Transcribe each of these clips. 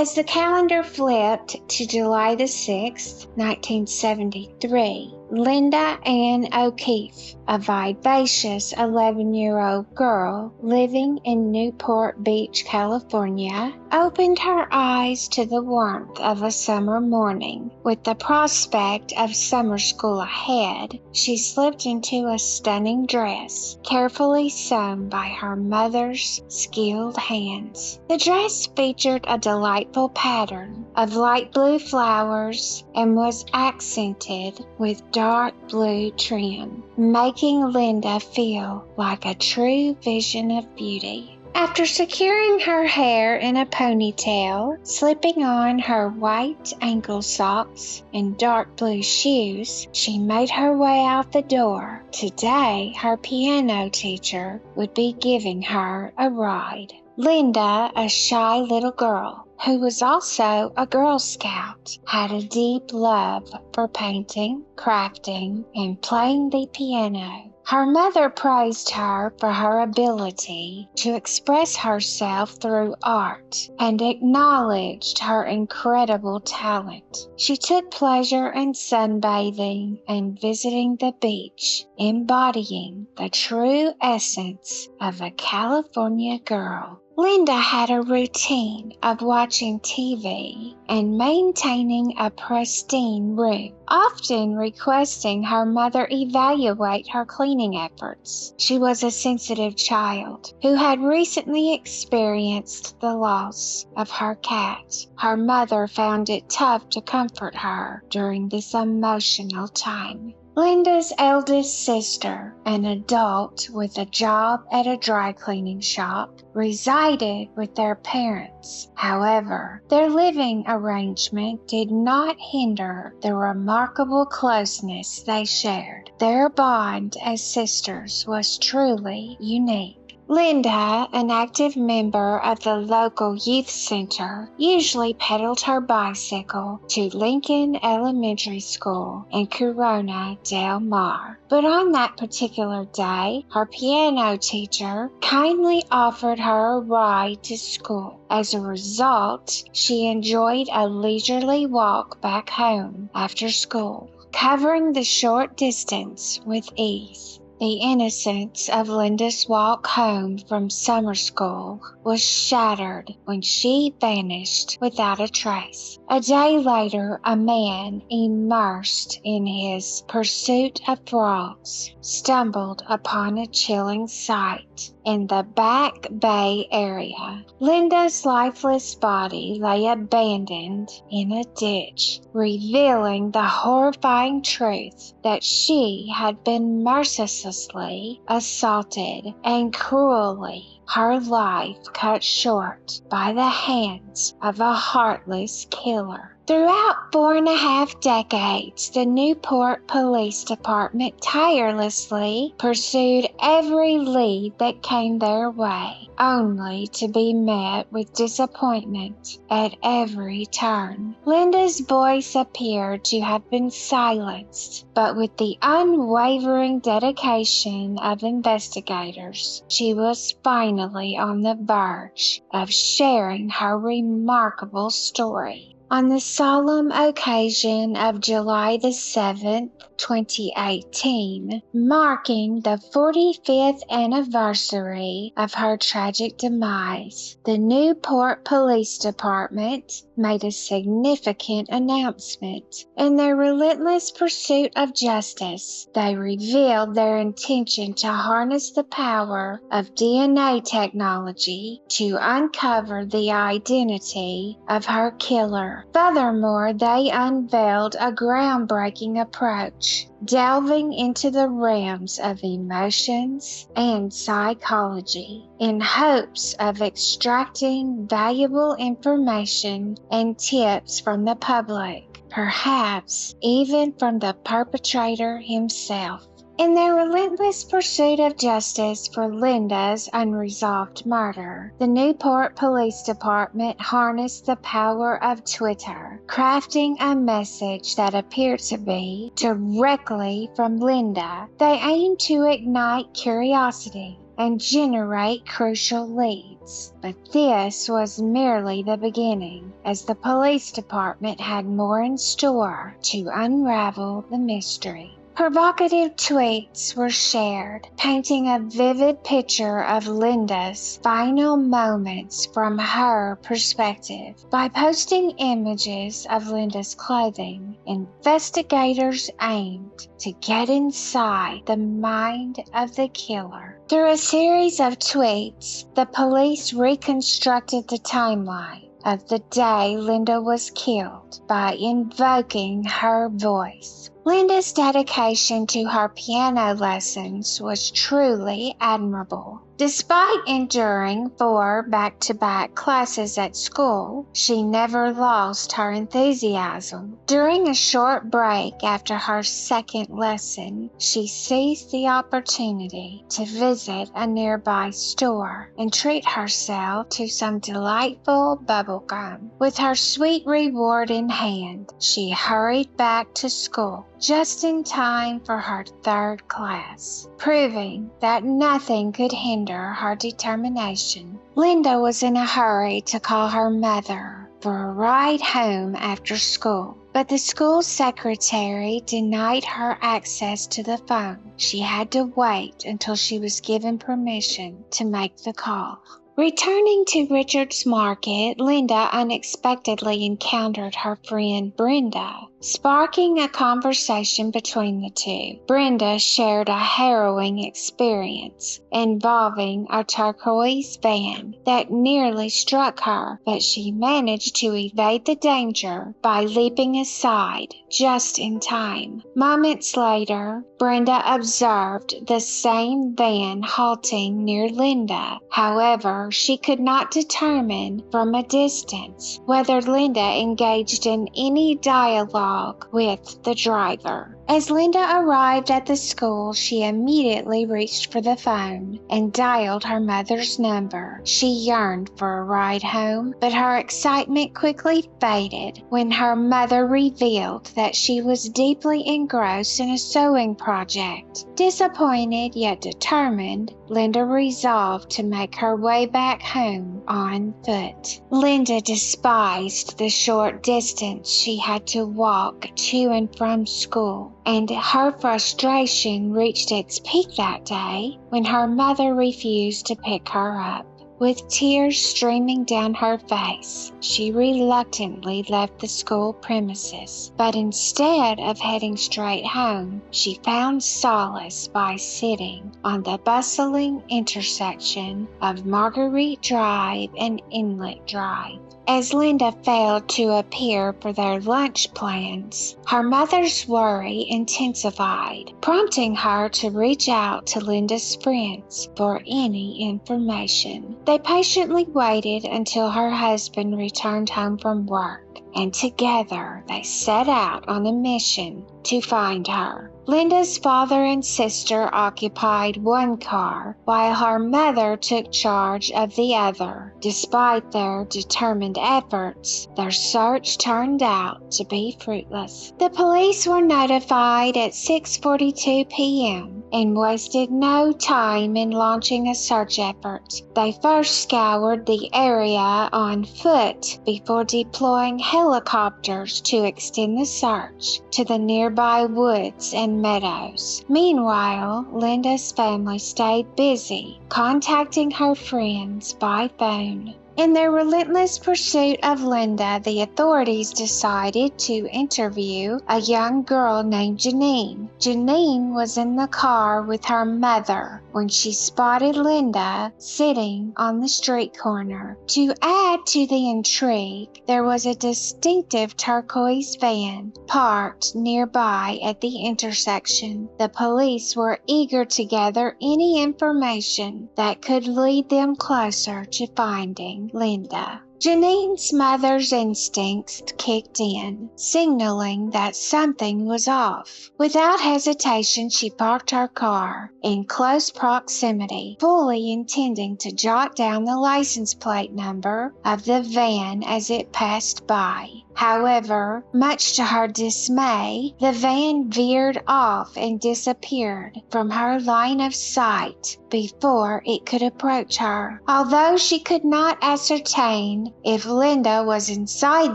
As the calendar flipped to July the 6th, 1973, Linda Ann O'Keefe, a vivacious 11-year-old girl living in Newport Beach, California, opened her eyes to the warmth of a summer morning. With the prospect of summer school ahead, she slipped into a stunning dress, carefully sewn by her mother's skilled hands. The dress featured a delightful pattern of light blue flowers and was accented with dark blue trim, making Linda feel like a true vision of beauty. After securing her hair in a ponytail, slipping on her white ankle socks and dark blue shoes, she made her way out the door. Today, her piano teacher would be giving her a ride. Linda, a shy little girl who was also a Girl Scout, had a deep love for painting, crafting, and playing the piano. Her mother praised her for her ability to express herself through art and acknowledged her incredible talent. She took pleasure in sunbathing and visiting the beach, embodying the true essence of a California girl. Linda had a routine of watching TV and maintaining a pristine room, often requesting her mother evaluate her cleaning efforts. She was a sensitive child who had recently experienced the loss of her cat. Her mother found it tough to comfort her during this emotional time. Linda's eldest sister, an adult with a job at a dry cleaning shop, resided with their parents. However, their living arrangement did not hinder the remarkable closeness they shared. Their bond as sisters was truly unique. Linda, an active member of the local youth center, usually pedaled her bicycle to Lincoln Elementary School in Corona Del Mar. But on that particular day, her piano teacher kindly offered her a ride to school. As a result, she enjoyed a leisurely walk back home after school, covering the short distance with ease. The innocence of Linda's walk home from summer school was shattered when she vanished without a trace. A day later, a man immersed in his pursuit of frogs stumbled upon a chilling sight in the Back Bay area. Linda's lifeless body lay abandoned in a ditch, revealing the horrifying truth that she had been mercilessly assaulted and cruelly her life cut short by the hands of a heartless killer. Throughout 4.5 decades, the Newport Police Department tirelessly pursued every lead that came their way, only to be met with disappointment at every turn. Linda's voice appeared to have been silenced, but with the unwavering dedication of investigators, she was finally on the verge of sharing her remarkable story. On the solemn occasion of July the 7th, 2018, marking the 45th anniversary of her tragic demise, the Newport Police Department made a significant announcement. In their relentless pursuit of justice, they revealed their intention to harness the power of DNA technology to uncover the identity of her killer. Furthermore, they unveiled a groundbreaking approach, delving into the realms of emotions and psychology in hopes of extracting valuable information and tips from the public, perhaps even from the perpetrator himself. In their relentless pursuit of justice for Linda's unresolved murder, the Newport Police Department harnessed the power of Twitter, crafting a message that appeared to be directly from Linda. They aimed to ignite curiosity and generate crucial leads. But this was merely the beginning, as the police department had more in store to unravel the mystery. Provocative tweets were shared, painting a vivid picture of Linda's final moments from her perspective. By posting images of Linda's clothing, investigators aimed to get inside the mind of the killer. Through a series of tweets, the police reconstructed the timeline of the day Linda was killed by invoking her voice. Linda's dedication to her piano lessons was truly admirable. Despite enduring 4 back-to-back classes at school, she never lost her enthusiasm. During a short break after her second lesson, she seized the opportunity to visit a nearby store and treat herself to some delightful bubblegum. With her sweet reward in hand, she hurried back to school just in time for her 3rd class, proving that nothing could hinder her determination. Linda was in a hurry to call her mother for a ride home after school, but the school secretary denied her access to the phone. She had to wait until she was given permission to make the call. Returning to Richards Market, Linda unexpectedly encountered her friend Brenda, sparking a conversation between the two. Brenda shared a harrowing experience involving a turquoise van that nearly struck her, but she managed to evade the danger by leaping aside just in time. Moments later, Brenda observed the same van halting near Linda. However, she could not determine from a distance whether Linda engaged in any dialogue with the driver. As Linda arrived at the school, she immediately reached for the phone and dialed her mother's number. She yearned for a ride home, but her excitement quickly faded when her mother revealed that she was deeply engrossed in a sewing project. Disappointed yet determined, Linda resolved to make her way back home on foot. Linda despised the short distance she had to walk to and from school, and her frustration reached its peak that day when her mother refused to pick her up. With tears streaming down her face, she reluctantly left the school premises, but instead of heading straight home, she found solace by sitting on the bustling intersection of Marguerite Drive and Inlet Drive. As Linda failed to appear for their lunch plans, her mother's worry intensified, prompting her to reach out to Linda's friends for any information. They patiently waited until her husband returned home from work, and together they set out on a mission to find her. Linda's father and sister occupied one car, while her mother took charge of the other. Despite their determined efforts, their search turned out to be fruitless. The police were notified at 6:42 p.m. and wasted no time in launching a search effort. They first scoured the area on foot before deploying helicopters to extend the search to the nearby woods and meadows. Meanwhile, Linda's family stayed busy contacting her friends by phone. In their relentless pursuit of Linda, the authorities decided to interview a young girl named Janine. Janine was in the car with her mother when she spotted Linda sitting on the street corner. To add to the intrigue, there was a distinctive turquoise van parked nearby at the intersection. The police were eager to gather any information that could lead them closer to finding Linda. Janine's mother's instincts kicked in, signaling that something was off. Without hesitation, she parked her car in close proximity, fully intending to jot down the license plate number of the van as it passed by. However, much to her dismay, the van veered off and disappeared from her line of sight before it could approach her. Although she could not ascertain if Linda was inside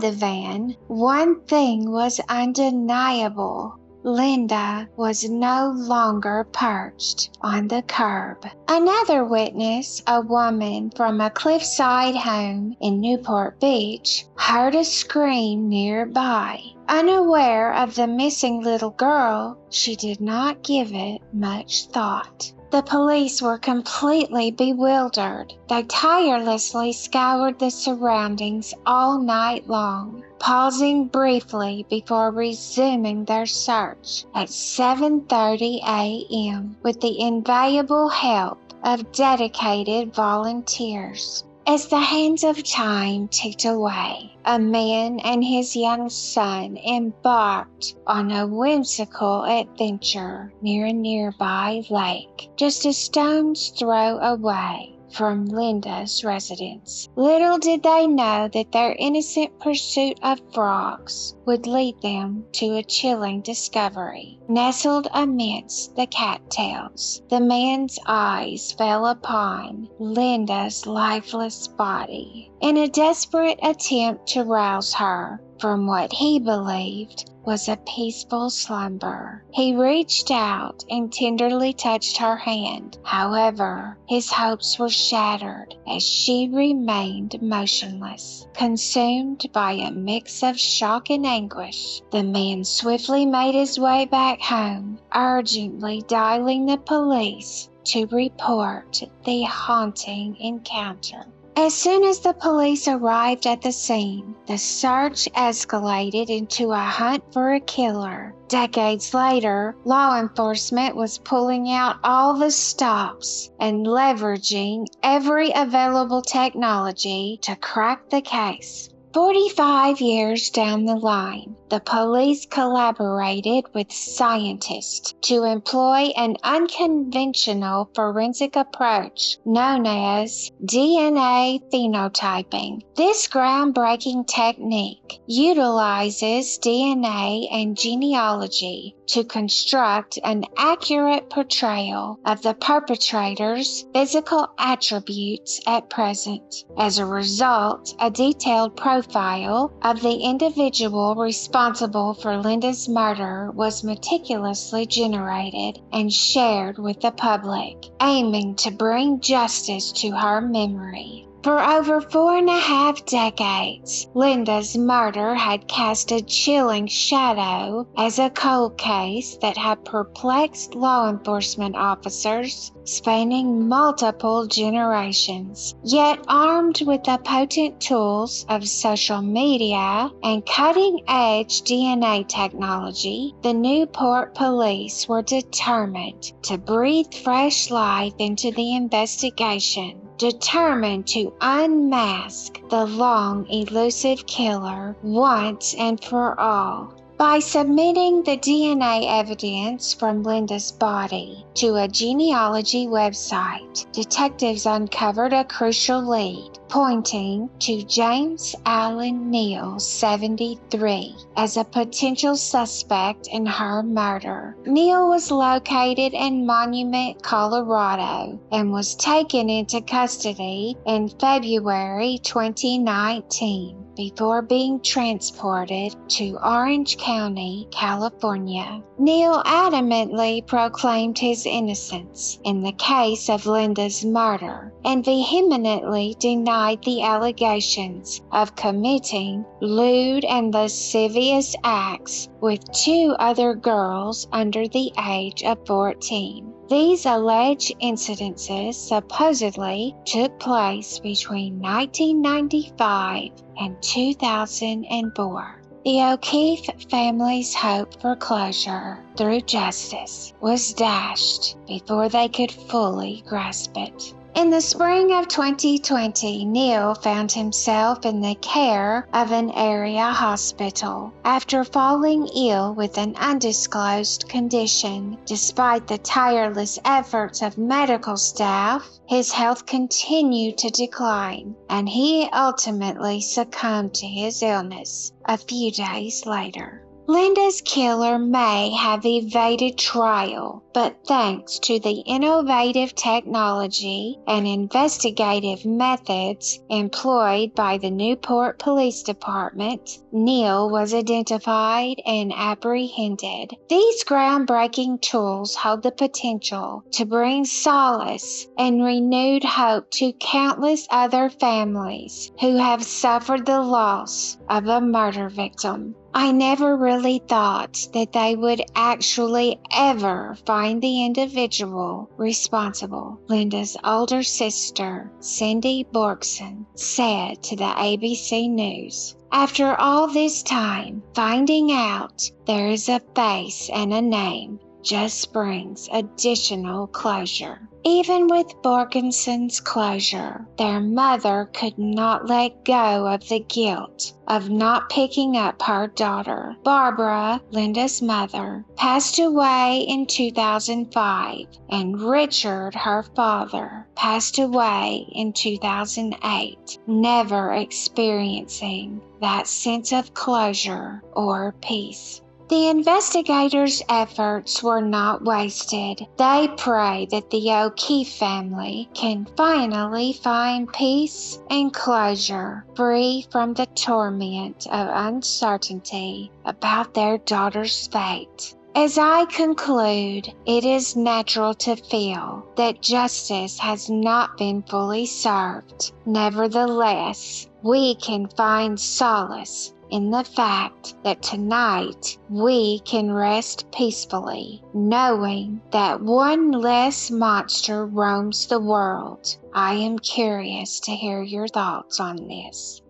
the van, one thing was undeniable. Linda was no longer perched on the curb. Another witness, a woman from a cliffside home in Newport Beach, heard a scream nearby. Unaware of the missing little girl, she did not give it much thought. The police were completely bewildered. They tirelessly scoured the surroundings all night long, pausing briefly before resuming their search at 7:30 a.m. with the invaluable help of dedicated volunteers. As the hands of time ticked away, a man and his young son embarked on a whimsical adventure near a nearby lake, just a stone's throw away from Linda's residence. Little did they know that their innocent pursuit of frogs would lead them to a chilling discovery. Nestled amidst the cattails, the man's eyes fell upon Linda's lifeless body. In a desperate attempt to rouse her from what he believed was a peaceful slumber, he reached out and tenderly touched her hand. However, his hopes were shattered as she remained motionless, consumed by a mix of shock and anguish. The man swiftly made his way back home, urgently dialing the police to report the haunting encounter. As soon as the police arrived at the scene, the search escalated into a hunt for a killer. Decades later, law enforcement was pulling out all the stops and leveraging every available technology to crack the case. 45 years down the line, the police collaborated with scientists to employ an unconventional forensic approach known as DNA phenotyping. This groundbreaking technique utilizes DNA and genealogy to construct an accurate portrayal of the perpetrator's physical attributes at present. As a result, a detailed profile of the individual responsible for Linda's murder was meticulously generated and shared with the public, aiming to bring justice to her memory. For over 4.5 decades, Linda's murder had cast a chilling shadow as a cold case that had perplexed law enforcement officers spanning multiple generations. Yet armed with the potent tools of social media and cutting-edge DNA technology, the Newport police were determined to breathe fresh life into the investigation, determined to unmask the long elusive killer once and for all. By submitting the DNA evidence from Linda's body to a genealogy website, detectives uncovered a crucial lead, pointing to James Allen Neal, 73, as a potential suspect in her murder. Neal was located in Monument, Colorado, and was taken into custody in February 2019. Before being transported to Orange County, California. Neal adamantly proclaimed his innocence in the case of Linda's murder and vehemently denied the allegations of committing lewd and lascivious acts with 2 other girls under the age of 14. These alleged incidences supposedly took place between 1995 and 2004. The O'Keefe family's hope for closure through justice was dashed before they could fully grasp it. In the spring of 2020, Neil found himself in the care of an area hospital after falling ill with an undisclosed condition. Despite the tireless efforts of medical staff, his health continued to decline, and he ultimately succumbed to his illness a few days later. Linda's killer may have evaded trial, but thanks to the innovative technology and investigative methods employed by the Newport Police Department, Neil was identified and apprehended. These groundbreaking tools hold the potential to bring solace and renewed hope to countless other families who have suffered the loss of a murder victim. I never really thought that they would actually ever find the individual responsible, Linda's older sister, Cindy Borkson, said to the ABC News. After all this time, finding out there is a face and a name just brings additional closure. Even with Borkinson's closure, their mother could not let go of the guilt of not picking up her daughter. Barbara, Linda's mother, passed away in 2005, and Richard, her father, passed away in 2008, never experiencing that sense of closure or peace. The investigators' efforts were not wasted. They pray that the O'Keefe family can finally find peace and closure, free from the torment of uncertainty about their daughter's fate. As I conclude, it is natural to feel that justice has not been fully served. Nevertheless, we can find solace in the fact that tonight we can rest peacefully, knowing that one less monster roams the world. I am curious to hear your thoughts on this.